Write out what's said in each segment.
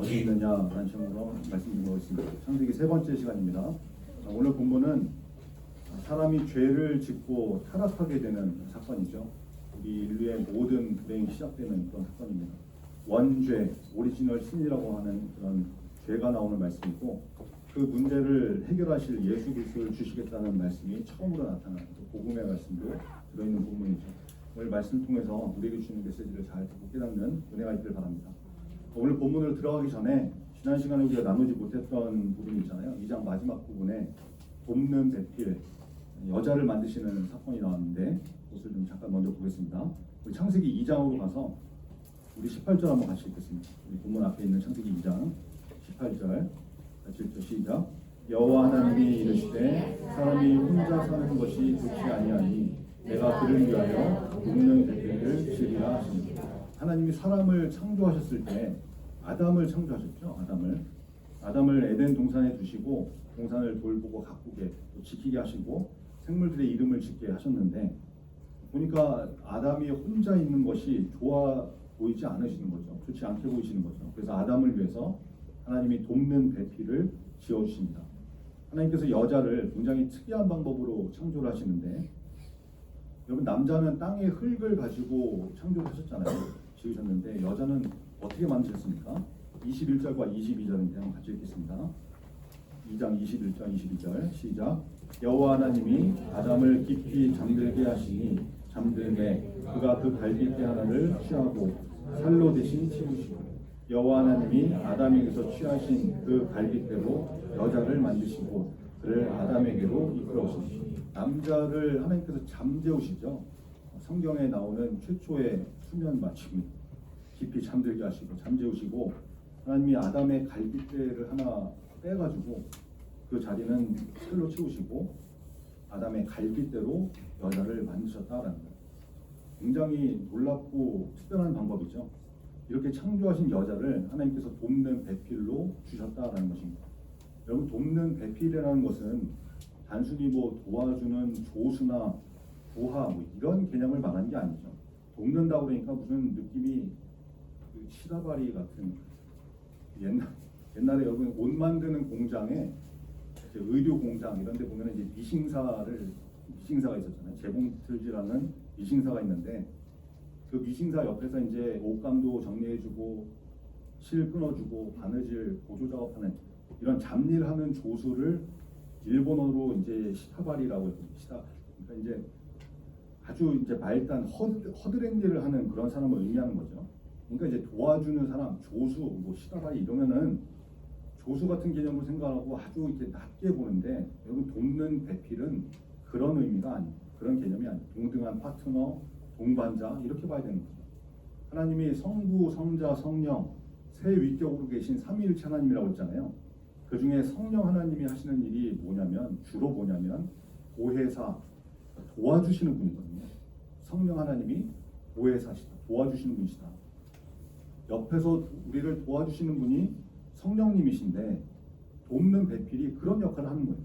어디 있느냐라는 질문으로 말씀드리고 있습니다. 창세기 세 번째 시간입니다. 오늘 본문은 사람이 죄를 짓고 타락하게 되는 사건이죠. 우리 인류의 모든 불행이 시작되는 그런 사건입니다. 원죄, 오리지널 신이라고 하는 그런 죄가 나오는 말씀이고, 그 문제를 해결하실 예수 그리스도를 주시겠다는 말씀이 처음으로 나타나는 복음의 말씀도 들어있는 부분이죠. 오늘 말씀을 통해서 우리에게 주시는 메시지를 잘 듣고 깨닫는 은혜가 있기를 바랍니다. 오늘 본문으로 들어가기 전에 지난 시간에 우리가 나누지 못했던 부분이 있잖아요. 2장 마지막 부분에 돕는 배필, 여자를 만드시는 사건이 나왔는데 그것을 좀 잠깐 먼저 보겠습니다. 우리 창세기 2장으로 가서 우리 18절 한번 같이 읽겠습니다. 우리 본문 앞에 있는 창세기 2장 18절 같이 읽죠. 시작. 여호와 하나님이 이르시되 사람이 혼자 사는 것이 좋지 아니하니 내가 그를 위하여 돕는 배필을 지으리라 하십니다. 하나님이 사람을 창조하셨을 때 아담을 창조하셨죠. 아담을 에덴 동산에 두시고 동산을 돌보고 가꾸게 또 지키게 하시고 생물들의 이름을 짓게 하셨는데, 보니까 아담이 혼자 있는 것이 좋아 보이지 않으시는 거죠. 좋지 않게 보이시는 거죠. 그래서 아담을 위해서 하나님이 돕는 배필을 지어주십니다. 하나님께서 여자를 굉장히 특이한 방법으로 창조를 하시는데, 여러분, 남자는 땅의 흙을 가지고 창조를 하셨잖아요. 지으셨는데 여자는 어떻게 만드셨습니까? 21절과 22절인데 한번 같이 읽겠습니다. 2장 21절 22절 시작. 여호와 하나님이 아담을 깊이 잠들게 하시니 잠들매 그가 그 갈빗대 하나를 취하고 살로 대신 채우시고 여호와 하나님이 아담에게서 취하신 그 갈빗대로 여자를 만드시고 그를 아담에게로 이끌어오시니, 남자를 하나님께서 잠재우시죠. 성경에 나오는 최초의 수면 마취, 깊이 잠들게 하시고 잠재우시고, 하나님이 아담의 갈빗대를 하나 빼가지고 그 자리는 살로 채우시고 아담의 갈빗대로 여자를 만드셨다라는 거예요. 굉장히 놀랍고 특별한 방법이죠. 이렇게 창조하신 여자를 하나님께서 돕는 배필로 주셨다라는 것입니다. 여러분, 돕는 배필이라는 것은 단순히 뭐 도와주는 조수나 보하 뭐 이런 개념을 말하는 게 아니죠. 돕는다고 그러니까 무슨 느낌이 그 시다바리 같은, 옛날에 여러분 옷 만드는 공장에 이제 의류 공장 이런 데 보면 이제 미싱사가 있었잖아요. 재봉틀지라는 미싱사가 있는데, 그 미싱사 옆에서 이제 옷감도 정리해주고 실 끊어주고 바느질 보조 작업하는 이런 잡일을 하는 조수를 일본어로 이제 시타바리라고 해요. 그러니까 이제 아주 이제 말단 허드렛일을 하는 그런 사람을 의미하는 거죠. 그러니까 이제 도와주는 사람, 조수, 뭐 시다바리 이러면은 조수 같은 개념으로 생각하고 아주 이렇게 낮게 보는데, 여러분, 돕는 배필은 그런 의미가 아니에요. 그런 개념이 아니에요. 동등한 파트너, 동반자 이렇게 봐야 되는 거죠. 하나님이 성부, 성자, 성령 세 위격으로 계신 삼위일체 하나님이라고 했잖아요. 그 중에 성령 하나님이 하시는 일이 주로 뭐냐면 보혜사, 도와주시는 분이거든요. 성령 하나님이 보혜사시다, 도와주시는 분이시다. 옆에서 우리를 도와주시는 분이 성령님이신데, 돕는 배필이 그런 역할을 하는 거예요.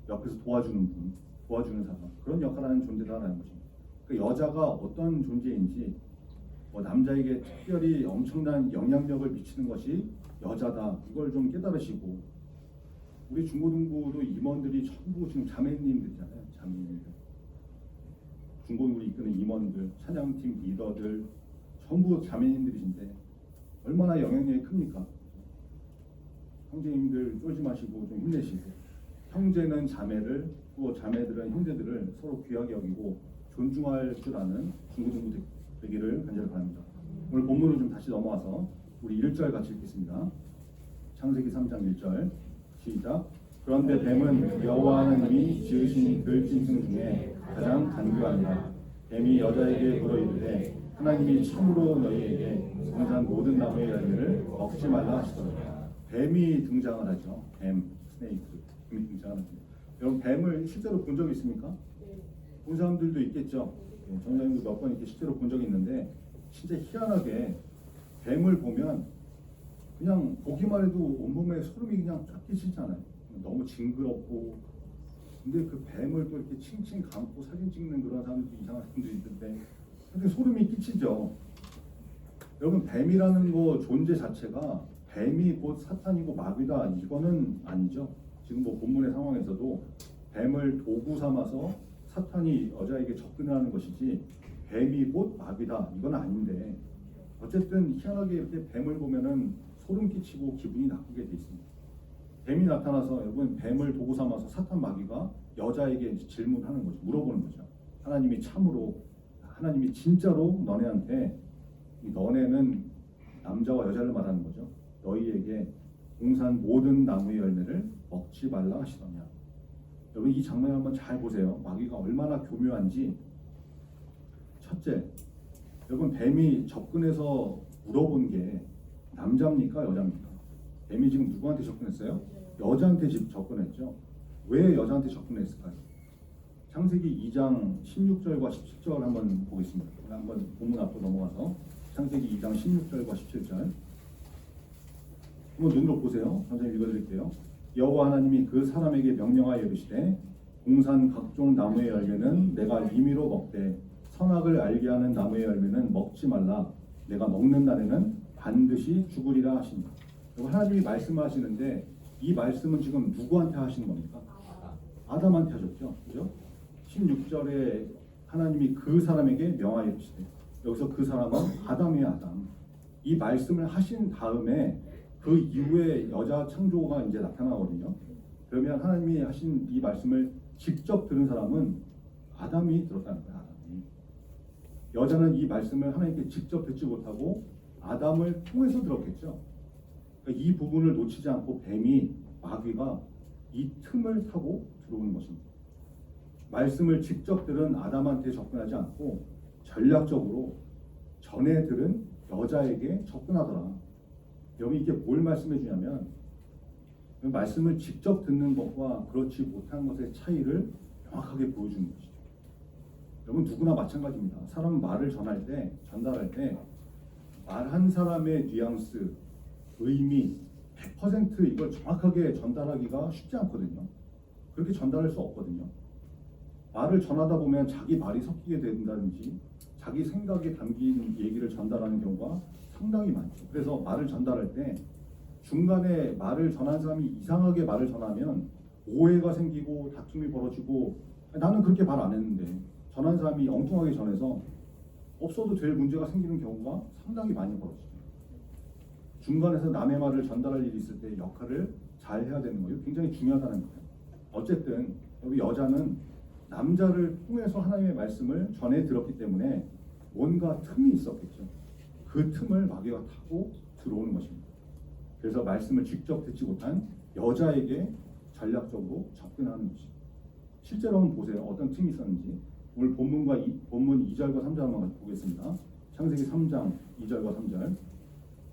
옆에서 도와주는 분, 도와주는 사람, 그런 역할을 하는 존재다라는 것입니다. 그 여자가 어떤 존재인지, 뭐 남자에게 특별히 엄청난 영향력을 미치는 것이 여자다, 이걸 좀 깨달으시고, 우리 중고등부도 임원들이 전부 지금 자매님들이잖아요. 자매님들. 중고등부를 이끄는 임원들, 찬양팀 리더들 전부 자매님들이신데 얼마나 영향력이 큽니까? 형제님들 쫄지 마시고 좀 힘내시고, 형제는 자매를, 또 자매들은 형제들을 서로 귀하게 여기고 존중할 줄 아는 중고등부 되기를 간절히 바랍니다. 오늘 본문으로 좀 다시 넘어와서 우리 1절 같이 읽겠습니다. 창세기 3장 1절 시작. 그런데 뱀은 여호와 하나님이 지으신 들짐승 중에 가장 간교하니라. 뱀이 여자에게 물어 이르되 하나님이 참으로 너희에게 동산 모든 나무의 열매를 먹지 말라 하시더라. 뱀이 등장을 하죠. 뱀이 등장하는 거예요. 여러분, 뱀을 실제로 본 적이 있습니까? 본 사람들도 있겠죠. 정장님도 몇 번 이렇게 실제로 본 적이 있는데, 진짜 희한하게 뱀을 보면 그냥 보기만 해도 온몸에 소름이 그냥 쫙 끼치잖아요. 너무 징그럽고. 근데 그 뱀을 또 이렇게 칭칭 감고 사진 찍는 그런 사람들도 이상한 사람들이 있는데, 근데 소름이 끼치죠. 여러분, 뱀이라는 거 존재 자체가 뱀이 곧 사탄이고 마귀다 이거는 아니죠. 지금 뭐 본문의 상황에서도 뱀을 도구 삼아서 사탄이 여자에게 접근하는 것이지 뱀이 곧 마귀다 이건 아닌데 어쨌든 희한하게 이렇게 뱀을 보면은 소름 끼치고 기분이 나쁘게 돼 있습니다. 뱀이 나타나서 여러분 뱀을 도구 삼아서 사탄 마귀가 여자에게 이제 질문하는 거죠. 물어보는 거죠. 하나님이 참으로 하나님이 진짜로 너네한테 너네는 남자와 여자를 말하는 거죠. 너희에게 동산 모든 나무의 열매를 먹지 말라 하시더냐. 여러분 이 장면 한번 잘 보세요. 마귀가 얼마나 교묘한지. 첫째, 여러분 뱀이 접근해서 물어본 게 남자입니까 여자입니까? 뱀이 지금 누구한테 접근했어요? 여자한테 접근했죠. 왜 여자한테 접근했을까요? 창세기 2장 16절과 17절 한번 보겠습니다. 한번 본문 앞으로 넘어가서 창세기 2장 16절과 17절 한번 눈으로 보세요. 선생님 읽어드릴게요. 여호와 하나님이 그 사람에게 명령하여 이르시되 동산 각종 나무의 열매는 내가 임의로 먹되 선악을 알게 하는 나무의 열매는 먹지 말라. 내가 먹는 날에는 반드시 죽으리라 하시니. 하나님이 말씀하시는데 이 말씀은 지금 누구한테 하시는 겁니까? 아담한테 하셨죠. 그죠? 16절에 하나님이 그 사람에게 명하여 이르시되 여기서 그 사람은 아담이에요. 아담. 이 말씀을 하신 다음에 그 이후에 여자 창조가 이제 나타나거든요. 그러면 하나님이 하신 이 말씀을 직접 들은 사람은 아담이 들었다는 거예요. 아담이. 여자는 이 말씀을 하나님께 직접 듣지 못하고 아담을 통해서 들었겠죠. 그러니까 이 부분을 놓치지 않고 뱀이 마귀가 이 틈을 타고 들어오는 것입니다. 말씀을 직접 들은 아담한테 접근하지 않고 전략적으로 전에 들은 여자에게 접근하더라. 여러분 이게 뭘 말씀해 주냐면 말씀을 직접 듣는 것과 그렇지 못한 것의 차이를 명확하게 보여주는 것이죠. 여러분 누구나 마찬가지입니다. 사람은 말을 전할 때, 전달할 때 말 한 사람의 뉘앙스, 의미 100% 이걸 정확하게 전달하기가 쉽지 않거든요. 그렇게 전달할 수 없거든요. 말을 전하다 보면 자기 말이 섞이게 된다든지 자기 생각에 담긴 얘기를 전달하는 경우가 상당히 많죠. 그래서 말을 전달할 때 중간에 말을 전한 사람이 이상하게 말을 전하면 오해가 생기고 다툼이 벌어지고 나는 그렇게 말 안 했는데 전한 사람이 엉뚱하게 전해서 없어도 될 문제가 생기는 경우가 상당히 많이 벌어지죠. 중간에서 남의 말을 전달할 일이 있을 때 역할을 잘 해야 되는 거예요. 굉장히 중요하다는 거예요. 어쨌든 여기 여자는 남자를 통해서 하나님의 말씀을 전해 들었기 때문에 뭔가 틈이 있었겠죠. 그 틈을 마귀가 타고 들어오는 것입니다. 그래서 말씀을 직접 듣지 못한 여자에게 전략적으로 접근하는 것입니다. 실제로 한번 보세요. 어떤 틈이 있었는지. 오늘 본문 2절과 3절 한번 보겠습니다. 창세기 3장 2절과 3절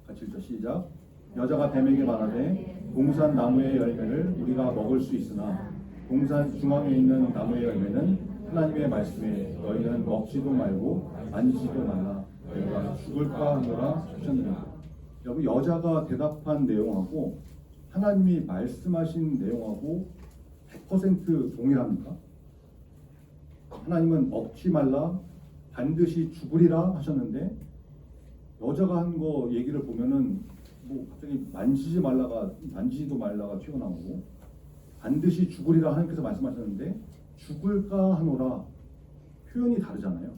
같이 읽죠. 시작. 여자가 뱀에게 말하되 동산 나무의 열매를 우리가 먹을 수 있으나 동산 중앙에 있는 나무의 열매는 하나님의 말씀에 너희는 먹지도 말고 만지지도 말라. 너희가 죽을까 하노라 하셨느니라. 여러분 여자가 대답한 내용하고 하나님이 말씀하신 내용하고 100% 동일합니까? 하나님은 먹지 말라 반드시 죽으리라 하셨는데 여자가 한 거 얘기를 보면은 뭐 갑자기 만지지도 말라가 튀어나오고 반드시 죽으리라 하나님께서 말씀하셨는데 죽을까 하노라 표현이 다르잖아요.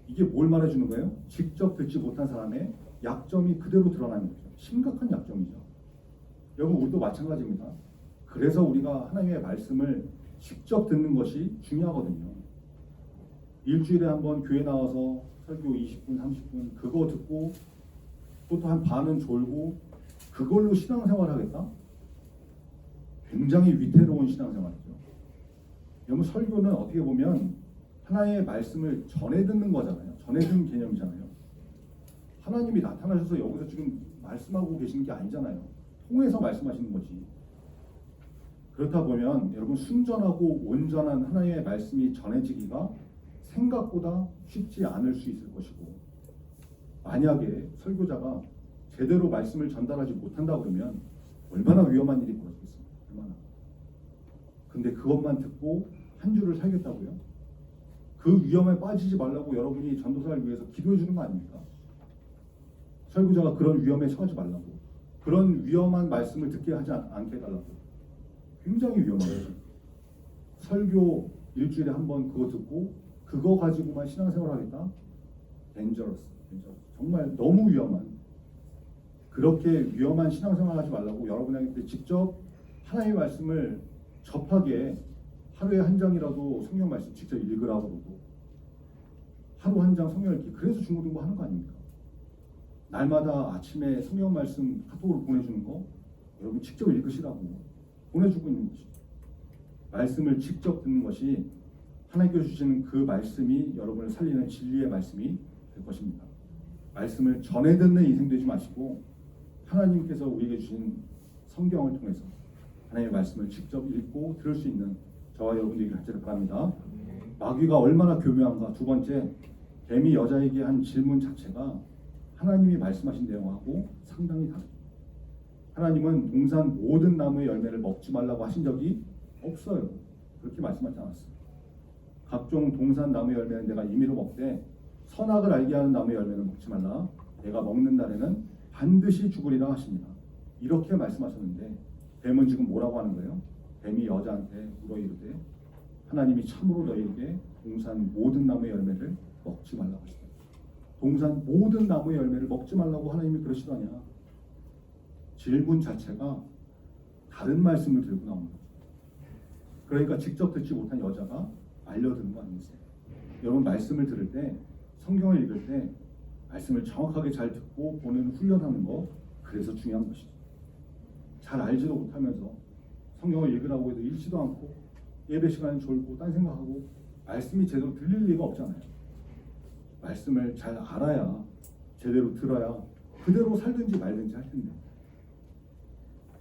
이게 뭘 말해주는 거예요? 직접 듣지 못한 사람의 약점이 그대로 드러나는 거죠. 심각한 약점이죠. 여러분 우리도 마찬가지입니다. 그래서 우리가 하나님의 말씀을 직접 듣는 것이 중요하거든요. 일주일에 한번 교회 나와서 설교 20분, 30분 그거 듣고 또 한 반은 졸고 그걸로 신앙생활 하겠다? 굉장히 위태로운 신앙생활이죠. 여러분 설교는 어떻게 보면 하나님의 말씀을 전해 듣는 거잖아요. 전해 듣는 개념이잖아요. 하나님이 나타나셔서 여기서 지금 말씀하고 계시는 게 아니잖아요. 통해서 말씀하시는 거지. 그렇다 보면 여러분 순전하고 온전한 하나님의 말씀이 전해지기가 생각보다 쉽지 않을 수 있을 것이고 만약에 설교자가 제대로 말씀을 전달하지 못한다 그러면 얼마나 위험한 일이 벌어지겠습니까? 얼마나. 근데 그것만 듣고 한 주를 살겠다고요? 그 위험에 빠지지 말라고 여러분이 전도사를 위해서 기도해 주는 거 아닙니까? 설교자가 그런 위험에 처하지 말라고. 그런 위험한 말씀을 듣게 하지 않게 해달라고. 굉장히 위험한 거죠. 설교 일주일에 한 번 그거 듣고 그거 가지고만 신앙생활 하겠다? dangerous. 정말 너무 위험한, 그렇게 위험한 신앙생활 하지 말라고 여러분에게 직접 하나님의 말씀을 접하게 하루에 한 장이라도 성경 말씀 직접 읽으라고 그러고, 하루 한 장 성경 읽기, 그래서 중고등부 하는 거 아닙니까? 날마다 아침에 성경 말씀 카톡으로 보내주는 거 여러분 직접 읽으시라고 보내주고 있는 것이죠. 말씀을 직접 듣는 것이 하나님께서 주시는 그 말씀이 여러분을 살리는 진리의 말씀이 될 것입니다. 말씀을 전해 듣는 인생 되지 마시고 하나님께서 우리에게 주신 성경을 통해서 하나님의 말씀을 직접 읽고 들을 수 있는 저와 여러분들이 되기를 바랍니다. 마귀가 얼마나 교묘한가. 두 번째, 뱀이 여자에게 한 질문 자체가 하나님이 말씀하신 내용하고 상당히 다릅니다. 하나님은 동산 모든 나무의 열매를 먹지 말라고 하신 적이 없어요. 그렇게 말씀하지 않았어요. 각종 동산 나무의 열매는 내가 임의로 먹되 선악을 알게 하는 나무의 열매는 먹지 말라. 내가 먹는 날에는 반드시 죽으리라 하십니다. 이렇게 말씀하셨는데 뱀은 지금 뭐라고 하는 거예요? 뱀이 여자한테 물어 이르되 하나님이 참으로 너희에게 동산 모든 나무의 열매를 먹지 말라고 하시다. 동산 모든 나무의 열매를 먹지 말라고 하나님이 그러시다냐. 질문 자체가 다른 말씀을 들고 나오는 거죠. 그러니까 직접 듣지 못한 여자가 알려드는 거 아니겠어요? 여러분 말씀을 들을 때, 성경을 읽을 때 말씀을 정확하게 잘 듣고 보는 훈련하는 거, 그래서 중요한 것이죠. 잘 알지도 못하면서 성경을 읽으라고 해도 읽지도 않고 예배 시간에 졸고 딴 생각하고 말씀이 제대로 들릴 리가 없잖아요. 말씀을 잘 알아야, 제대로 들어야 그대로 살든지 말든지 할 텐데.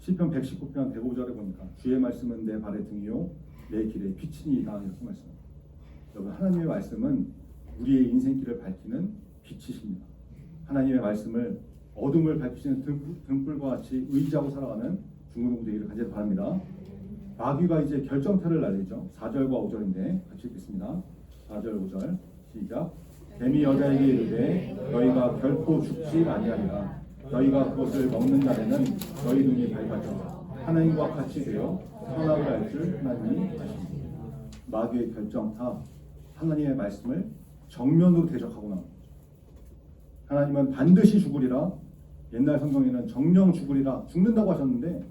시편 119편 105절에 보니까 주의 말씀은 내 발의 등이요 내 길의 빛이니이다 이렇게 말씀합니다. 여러분 하나님의 말씀은 우리의 인생길을 밝히는 빛이십니다. 하나님의 말씀을 어둠을 밝히시는 등불과 같이 의지하고 살아가는 중고등부 되기를 간절히 바랍니다. 마귀가 이제 결정타를 날리죠. 4절과 5절인데 같이 읽겠습니다. 4절 5절 시작. 뱀이 여자에게 이르되 너희가 결코 죽지 아니하리라. 너희가 그것을 먹는 날에는 너희 눈이 밝아져 하나님과 같이 되어 선악을 알 줄 하나님이 아십니다. 마귀의 결정타, 하나님의 말씀을 정면으로 대적하고 나옵니다. 하나님은 반드시 죽으리라. 옛날 성경에는 정령 죽으리라, 죽는다고 하셨는데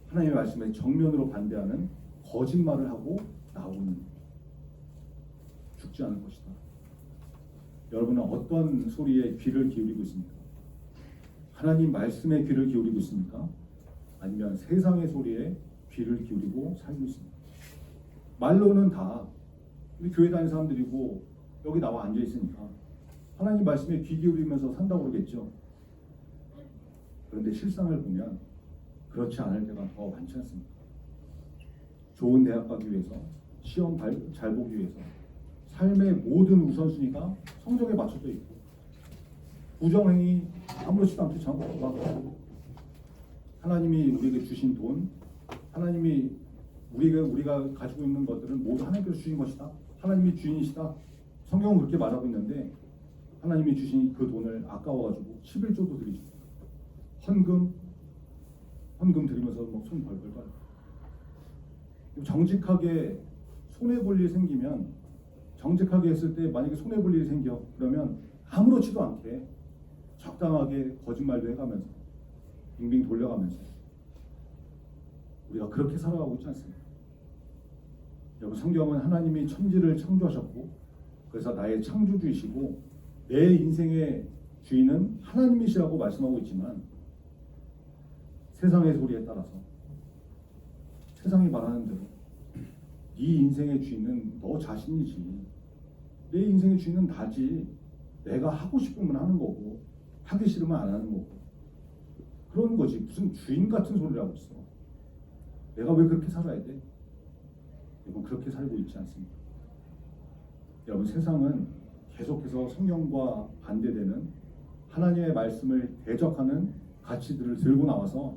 하나님의 말씀에 정면으로 반대하는 거짓말을 하고 나오는, 죽지 않을 것이다. 여러분은 어떤 소리에 귀를 기울이고 있습니까? 하나님 말씀에 귀를 기울이고 있습니까? 아니면 세상의 소리에 귀를 기울이고 살고 있습니까? 말로는 다 우리 교회 다니는 사람들이고 여기 나와 앉아 있으니까 하나님 말씀에 귀 기울이면서 산다고 그러겠죠. 그런데 실상을 보면 그렇지 않을 때가 더 많지 않습니까? 좋은 대학 가기 위해서, 시험 잘 보기 위해서 삶의 모든 우선순위가 성적에 맞춰져 있고, 부정행위 아무렇지도 않게 장악하고, 하나님이 우리에게 주신 돈, 하나님이 우리가 가지고 있는 것들은 모두 하나님께서 주신 것이다. 하나님이 주인이시다. 성경은 그렇게 말하고 있는데 하나님이 주신 그 돈을 아까워가지고 11조도 드리죠. 헌금 드리면서 막 손 벌벌 떨고. 정직하게 손해 볼 일이 생기면, 정직하게 했을 때 만약에 손해 볼 일이 생겨, 그러면 아무렇지도 않게 적당하게 거짓말도 해가면서 빙빙 돌려가면서 우리가 그렇게 살아가고 있지 않습니까? 여러분 성경은 하나님이 천지를 창조하셨고 그래서 나의 창조주이시고 내 인생의 주인은 하나님이시라고 말씀하고 있지만, 세상의 소리에 따라서 세상이 말하는 대로 네 인생의 주인은 너 자신이지, 내 인생의 주인은 나지, 내가 하고 싶으면 하는 거고 하기 싫으면 안 하는 거고, 그런 거지. 무슨 주인 같은 소리를 하고 있어. 내가 왜 그렇게 살아야 돼? 여러분 그렇게 살고 있지 않습니까? 여러분 세상은 계속해서 성경과 반대되는 하나님의 말씀을 대적하는 가치들을 들고 나와서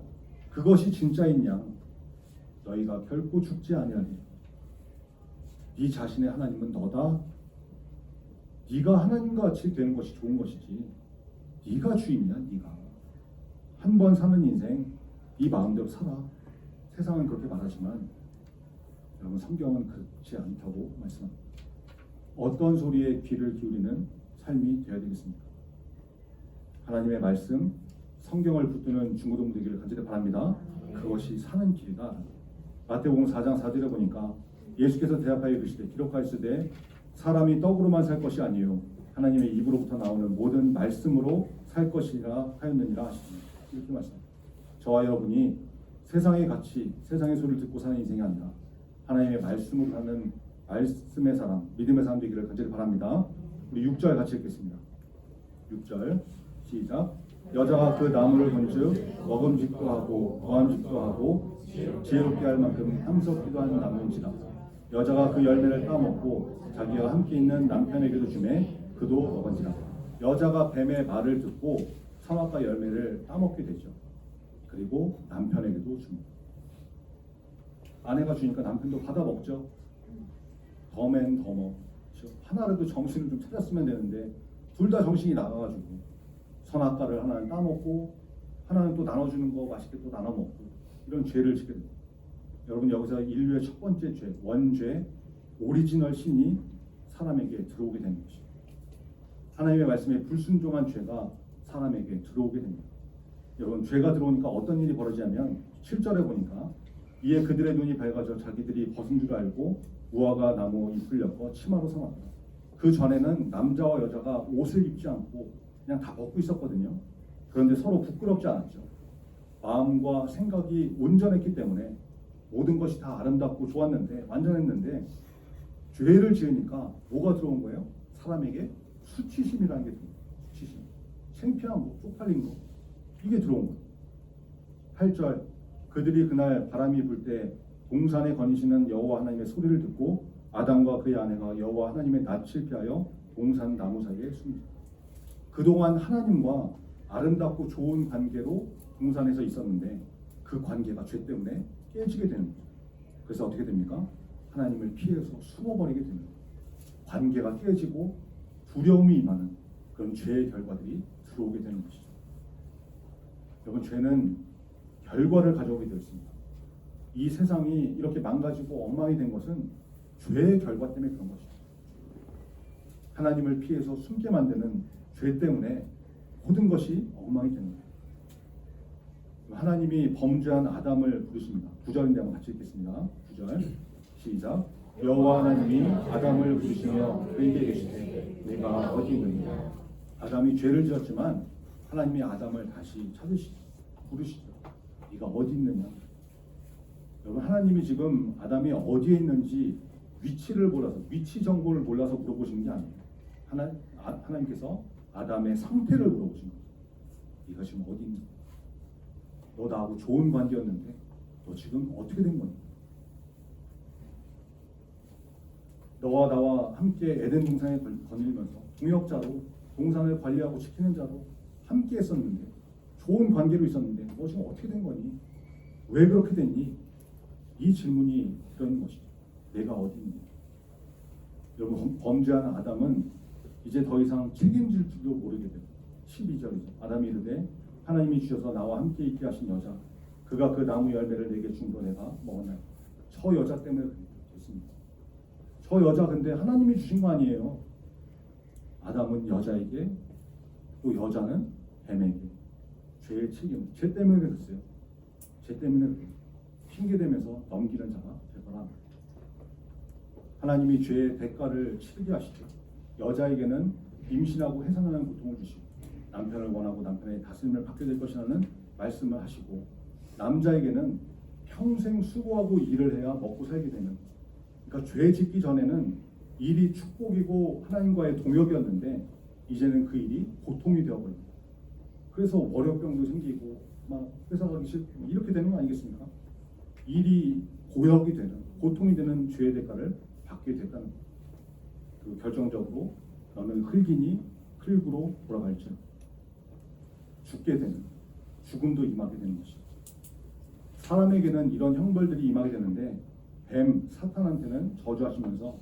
그것이 진짜인 양 너희가 결코 죽지 아니하리. 네 자신의 하나님은 너다. 네가 하나님과 같이 되는 것이 좋은 것이지 네가 주인이야. 네가 한 번 사는 인생 네 마음대로 살아. 세상은 그렇게 말하지만 여러분 성경은 그렇지 않다고 말씀합니다. 어떤 소리에 귀를 기울이는 삶이 되어야 되겠습니까? 하나님의 말씀, 성경을 붙드는 중고등 되기를 간절히 바랍니다. 그것이 사는 길이다. 마태복음 4장 4절에 보니까 예수께서 대답하여 이르시되 기록하였으되 사람이 떡으로만 살 것이 아니요 하나님의 입으로부터 나오는 모든 말씀으로 살 것이라 하였느니라 하십니다. 이렇게 말씀합니다. 저와 여러분이 세상의 가치, 세상의 소리를 듣고 사는 인생이 아니라 하나님의 말씀으로 사는 말씀의 사람, 믿음의 사람 되기를 간절히 바랍니다. 우리 6절 같이 읽겠습니다. 6절 시작. 여자가 그 나무를 본즉 먹음직도 하고 거함직도 하고 지혜롭게 할 만큼 향석기도 한 나무인지라. 여자가 그 열매를 따먹고 자기와 함께 있는 남편에게도 주매 그도 먹은지라. 여자가 뱀의 말을 듣고 선악과 열매를 따먹게 되죠. 그리고 남편에게도 줍니다. 아내가 주니까 남편도 받아 먹죠. 더맨 더머. 하나라도 정신을 좀 차렸으면 되는데 둘 다 정신이 나가가지고 선악과를 하나는 따먹고 하나는 또 나눠주는 거 맛있게 또 나눠 먹고 이런 죄를 짓게 됩니다. 여러분 여기서 인류의 첫 번째 죄, 원죄, 오리지널 신이 사람에게 들어오게 되는 것입니다. 하나님의 말씀에 불순종한 죄가 사람에게 들어오게 됩니다. 여러분 죄가 들어오니까 어떤 일이 벌어지냐면 7절에 보니까 이에 그들의 눈이 밝아져 자기들이 벗은 줄 알고 무화과 나무 잎을 엮어 치마로 삼았다. 그 전에는 남자와 여자가 옷을 입지 않고 그냥 다 벗고 있었거든요. 그런데 서로 부끄럽지 않았죠. 마음과 생각이 온전했기 때문에 모든 것이 다 아름답고 좋았는데 완전했는데 죄를 지으니까 뭐가 들어온 거예요? 사람에게 수치심이라는 게 들어온 거예요. 수치심. 창피한 거, 쪽팔린 거. 이게 들어온 거예요. 8절 그들이 그날 바람이 불 때 동산에 거니시는 여호와 하나님의 소리를 듣고 아담과 그의 아내가 여호와 하나님의 낯을 피하여 동산 나무 사이에 숨니다. 그동안 하나님과 아름답고 좋은 관계로 동산에서 있었는데 그 관계가 죄 때문에 깨지게 되는 거죠. 그래서 어떻게 됩니까? 하나님을 피해서 숨어버리게 됩니다. 관계가 깨지고 두려움이 임하는 그런 죄의 결과들이 들어오게 되는 것이죠. 여러분 죄는 결과를 가져오게 되어 있습니다. 이 세상이 이렇게 망가지고 엉망이 된 것은 죄의 결과 때문에 그런 것이죠. 하나님을 피해서 숨게 만드는 죄 때문에 모든 것이 엉망이 되는 거예요. 하나님이 범죄한 아담을 부르십니다. 9절인데 한번 같이 읽겠습니다. 9절 시작. 여호와 하나님이 아담을 부르시며 그에게 이르시되 내가 어디 있느냐. 아담이 죄를 지었지만 하나님이 아담을 다시 찾으시죠. 부르시죠. 네가 어디 있느냐. 여러분 하나님이 지금 아담이 어디에 있는지 위치를 몰라서 위치 정보를 몰라서 물어보시는 게 아니에요. 하나님께서 아담의 상태를 물어보신 거죠. 네가 지금 어디 있냐. 너 나하고 좋은 관계였는데 너 지금 어떻게 된 거냐. 너와 나와 함께 에덴 동산에 거닐면서 동역자로 동산을 관리하고 지키는 자로 함께 했었는데 좋은 관계로 있었는데 너 지금 어떻게 된 거니? 왜 그렇게 됐니? 이 질문이 그런 것이죠. 내가 어디 있니? 여러분 범죄한 아담은 이제 더 이상 책임질 줄도 모르게 됩니다. 12절이죠. 아담이 이르되 하나님이 주셔서 나와 함께 있게 하신 여자 그가 그 나무 열매를 내게 준거 내가 먹었나요? 저 여자 때문에 됐습니다. 저 여자 근데 하나님이 주신 거 아니에요. 아담은 여자에게 또 여자는 뱀에게 죄의 책임, 죄 때문에 그랬어요. 죄 때문에 핑계대면서 넘기는 자가 되거나 하나님이 죄의 대가를 치르게 하시죠. 여자에게는 임신하고 해산하는 고통을 주시고 남편을 원하고 남편의 다스림을 받게 될 것이라는 말씀을 하시고 남자에게는 평생 수고하고 일을 해야 먹고 살게 되는 그러니까 죄 짓기 전에는 일이 축복이고 하나님과의 동역이었는데 이제는 그 일이 고통이 되어버립니다. 그래서 월요병도 생기고 막 회사 가기 싫고 이렇게 되는 거 아니겠습니까? 일이 고역이 되는 고통이 되는 죄의 대가를 받게 됐다는 거예요. 그 결정적으로 너는 흙이니 흙으로 돌아갈지 죽게 되는 죽음도 임하게 되는 것이죠. 사람에게는 이런 형벌들이 임하게 되는데 뱀 사탄한테는 저주하시면서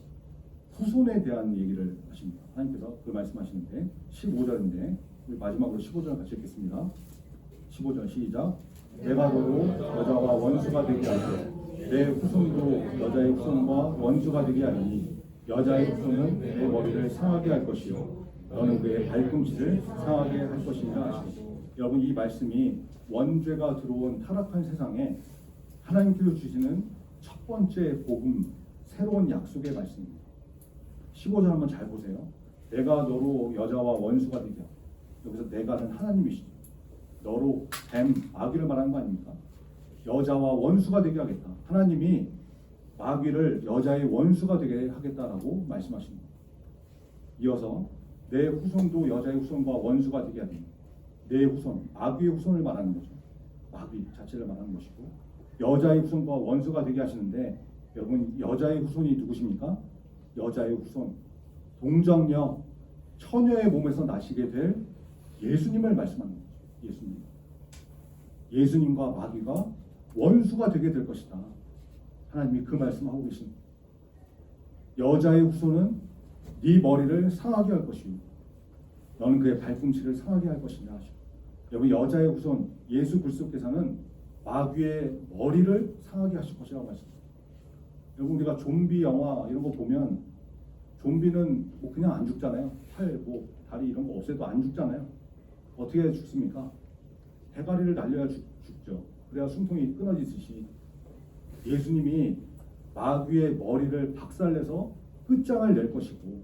후손에 대한 얘기를 하십니다. 하나님께서 그 말씀하시는데 15절인데 우리 마지막으로 15절 같이 읽겠습니다. 15절 시작. 내가 너로 여자와 원수가 되게 하고 내 후손도 여자의 후손과 원수가 되게 하니 여자의 후손은 내 머리를 상하게 할 것이요 너는 그의 발꿈치를 상하게 할 것이니라 하시고. 여러분, 이 말씀이 원죄가 들어온 타락한 세상에 하나님께서 주시는 첫 번째 복음, 새로운 약속의 말씀입니다. 15절 한번 잘 보세요. 내가 너로 여자와 원수가 되게 하고. 여기서 내가는 하나님이시죠. 너로 뱀, 마귀를 말하는 거 아닙니까? 여자와 원수가 되게 하겠다. 하나님이 마귀를 여자의 원수가 되게 하겠다라고 말씀하십니다. 이어서 내 후손도 여자의 후손과 원수가 되게 하니, 내 후손, 마귀의 후손을 말하는 거죠. 마귀 자체를 말하는 것이고, 여자의 후손과 원수가 되게 하시는데, 여러분, 여자의 후손이 누구십니까? 여자의 후손, 동정녀, 처녀의 몸에서 나시게 될 예수님을 말씀하는 거죠. 예수님. 예수님과 마귀가 원수가 되게 될 것이다. 하나님이 그 말씀하고 계십니다. 여자의 후손은 네 머리를 상하게 할 것이요 너는 그의 발꿈치를 상하게 할 것이냐 하시고. 여러분, 여자의 후손 예수 그리스도께서는 마귀의 머리를 상하게 하실 것이라고 말씀합니다. 여러분, 우리가 좀비 영화 이런 거 보면 좀비는 뭐 그냥 안 죽잖아요. 팔, 뭐 다리 이런 거 없애도 안 죽잖아요. 어떻게 죽습니까? 대가리를 날려야 죽죠. 그래야 숨통이 끊어지듯이 예수님이 마귀의 머리를 박살내서 끝장을 낼 것이고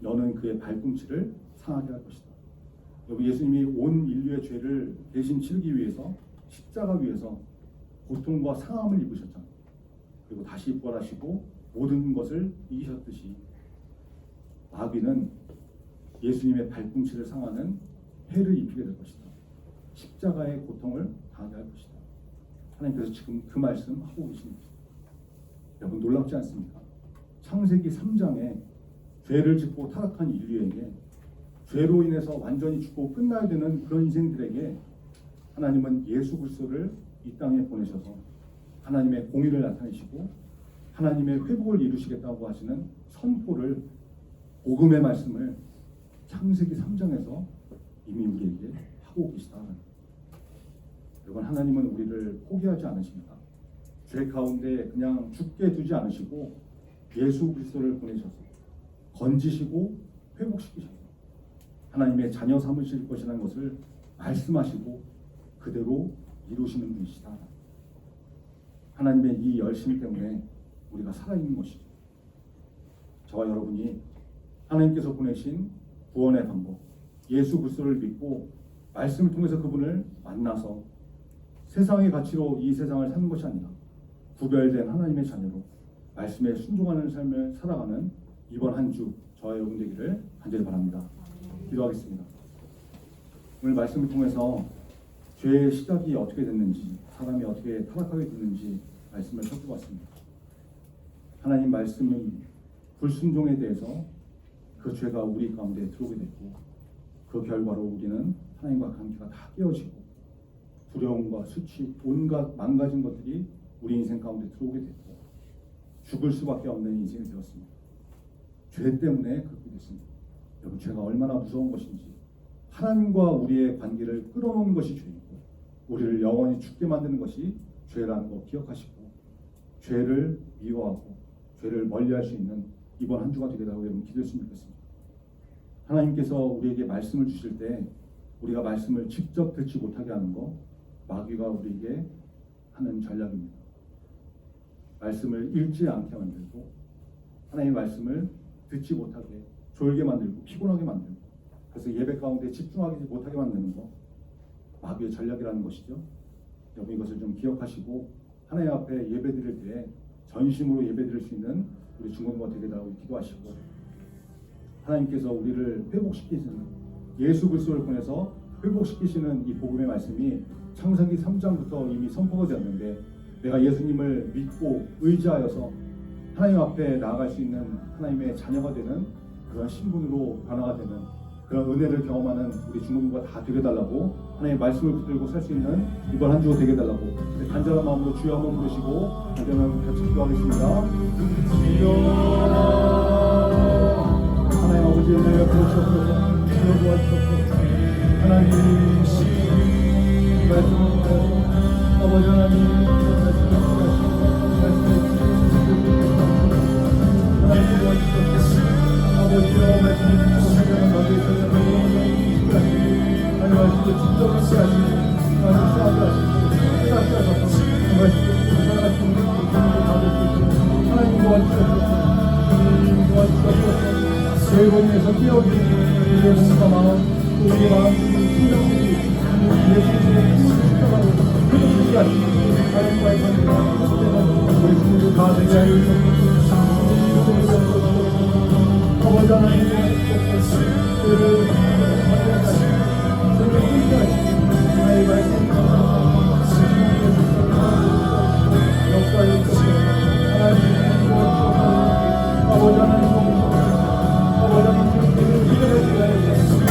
너는 그의 발꿈치를 상하게 할 것이다. 여러분, 예수님이 온 인류의 죄를 대신 치르기 위해서 십자가 위에서 고통과 상함을 입으셨잖아요. 그리고 다시 부활하시고 모든 것을 이기셨듯이 마귀는 예수님의 발꿈치를 상하는 해를 입히게 될 것이다. 십자가의 고통을 당하게 할 것이다. 하나님께서 지금 그 말씀 하고 계십니다. 여러분, 놀랍지 않습니까? 창세기 3장에 죄를 짓고 타락한 인류에게 죄로 인해서 완전히 죽고 끝나야 되는 그런 인생들에게 하나님은 예수 그리스도를 이 땅에 보내셔서 하나님의 공의를 나타내시고 하나님의 회복을 이루시겠다고 하시는 선포를, 복음의 말씀을 창세기 3장에서 이미 우리에게 하고 계시다. 여러분, 하나님은 우리를 포기하지 않으십니다. 죄 가운데 그냥 죽게 두지 않으시고 예수 그리스도를 보내셔서 건지시고 회복시키셔서 하나님의 자녀 삼으실 것이라는 것을 말씀하시고 그대로 이루시는 분이시다. 하나님의 이 열심 때문에 우리가 살아있는 것이죠. 저와 여러분이 하나님께서 보내신 구원의 방법, 예수 그리스도를 믿고 말씀을 통해서 그분을 만나서 세상의 가치로 이 세상을 사는 것이 아니라 구별된 하나님의 자녀로 말씀에 순종하는 삶을 살아가는 이번 한 주 저와 여러분 되기를 간절히 바랍니다. 기도하겠습니다. 오늘 말씀을 통해서 죄의 시작이 어떻게 됐는지, 사람이 어떻게 타락하게 됐는지 말씀을 살펴봤습니다. 하나님 말씀은 불순종에 대해서 그 죄가 우리 가운데 들어오게 됐고 그 결과로 우리는 하나님과 관계가 다 깨어지고 두려움과 수치, 온갖 망가진 것들이 우리 인생 가운데 들어오게 됐고 죽을 수밖에 없는 인생이 되었습니다. 죄 때문에 그렇게 됐습니다. 여러분, 죄가 얼마나 무서운 것인지, 하나님과 우리의 관계를 끌어놓는 것이 죄이고 우리를 영원히 죽게 만드는 것이 죄라는 거 기억하시고 죄를 미워하고 죄를 멀리할 수 있는 이번 한 주가 되겠다고 여러분 기도했으면 좋겠습니다. 하나님께서 우리에게 말씀을 주실 때 우리가 말씀을 직접 듣지 못하게 하는 거 마귀가 우리에게 하는 전략입니다. 말씀을 읽지 않게 만들고 하나님의 말씀을 듣지 못하게 졸게 만들고 피곤하게 만들고 그래서 예배 가운데 집중하지 못하게 만드는 거 마귀의 전략이라는 것이죠. 여러분, 이것을 좀 기억하시고 하나님 앞에 예배 드릴 때 전심으로 예배 드릴 수 있는 우리 중고등부가 되겠다고 기도하시고 하나님께서 우리를 회복시키시는 예수 그리스도를 보내서 회복시키시는 이 복음의 말씀이 창세기 3장부터 이미 선포가 되었는데 내가 예수님을 믿고 의지하여서 하나님 앞에 나아갈 수 있는 하나님의 자녀가 되는 그런 신분으로 변화가 되는 그런 은혜를 경험하는 우리 중고등부가 다 되게달라고 하나님의 말씀을 붙들고 살 수 있는 이번 한 주가 되게달라고 간절한 마음으로 주여 한번 부르시고 이제는 같이 기도하겠습니다. 주여 하나님 아버지 은혜를 부으시옵소서. 주여 도와주옵소서. 하나님 아버지 하나님 아버지여 말씀해 주시고 하나님 가게 있어서 하나님 말씀을 진정하게 하시고 하나님 수하게 하시고 깨닫게 하셔서 말씀을 살아가시는 모습을 받을 수 있도록 하나님 도와주셔서 주님 도와주셔서 저희 몸에서 깨어지는 우리의 몸과 마음 또 우리의 마음 심령들이 예수님의 힘을 십자가로 회복되게 하시고 하나님과의 관계가 회복되는 우리 친구들 다 되게 하여 주옵소서. 아버지 하나님 그를 받아가시고 그를 끊게 하시고 나의 말씀을 역사에 있어서 하나님 아버지 하나님 아버지 하나님 그를 믿어내시게 하여 주옵소서.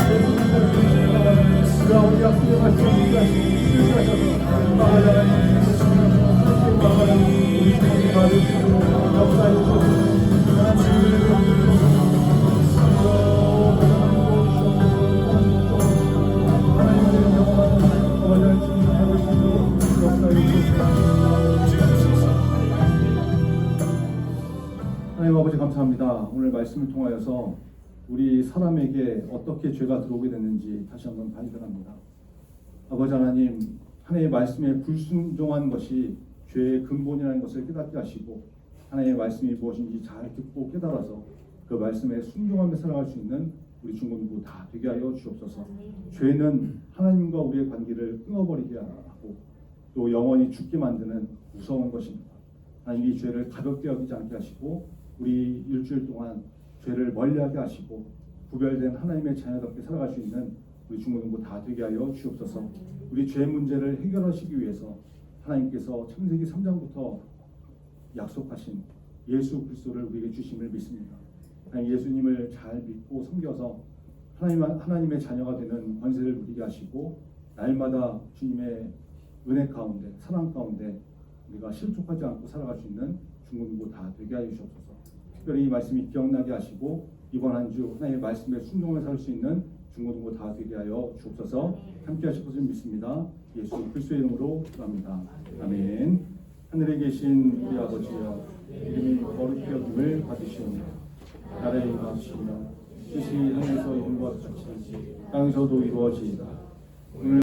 우리 약속의 말씀을 믿게 하시고 하셔서 아버지 하나님 우리 친구들 받을 수 있도록 역사에 있어서 하나님 아버지 감사합니다. 오늘 말씀을 통하여서 우리 사람에게 어떻게 죄가 들어오게 됐는지 다시 한번 발견합니다. 아버지 하나님, 하나님의 말씀에 불순종한 것이 죄의 근본이라는 것을 깨닫게 하시고 하나님의 말씀이 무엇인지 잘 듣고 깨달아서 그 말씀에 순종하며 살아갈 수 있는 우리 중고등부 다 되게 하여 주옵소서. 죄는 하나님과 우리의 관계를 끊어버리게 하고 또 영원히 죽게 만드는 무서운 것입니다. 하나님 이 죄를 가볍게 여기지 않게 하시고 우리 일주일 동안 죄를 멀리하게 하시고 구별된 하나님의 자녀답게 살아갈 수 있는 우리 중고등부 다 되게 하여 주옵소서. 우리 죄 문제를 해결하시기 위해서 하나님께서 창세기 3장부터 약속하신 예수 그리스도를 우리에게 주심을 믿습니다. 하나님 예수님을 잘 믿고 섬겨서 하나님의 자녀가 되는 권세를 누리게 하시고 날마다 주님의 은혜 가운데 사랑 가운데 우리가 실족하지 않고 살아갈 수 있는 중고등부 다 되게 하여 주옵소서. 특별히 이 말씀이 기억나게 하시고 이번 한 주 하나님의 말씀에 순종을 살 수 있는 중고등부 다 되게 하여 주옵소서. 함께 하실 것을 믿습니다. 예수 그리스도의 이름으로 기도합니다. 아멘. 하늘에 계신 우리 아버지여 이름이 거룩히 여김을 받으시오며 나라의 임하시며 뜻이 하늘에서 이룬 것 같이 땅에서도 이루어지이다. 오늘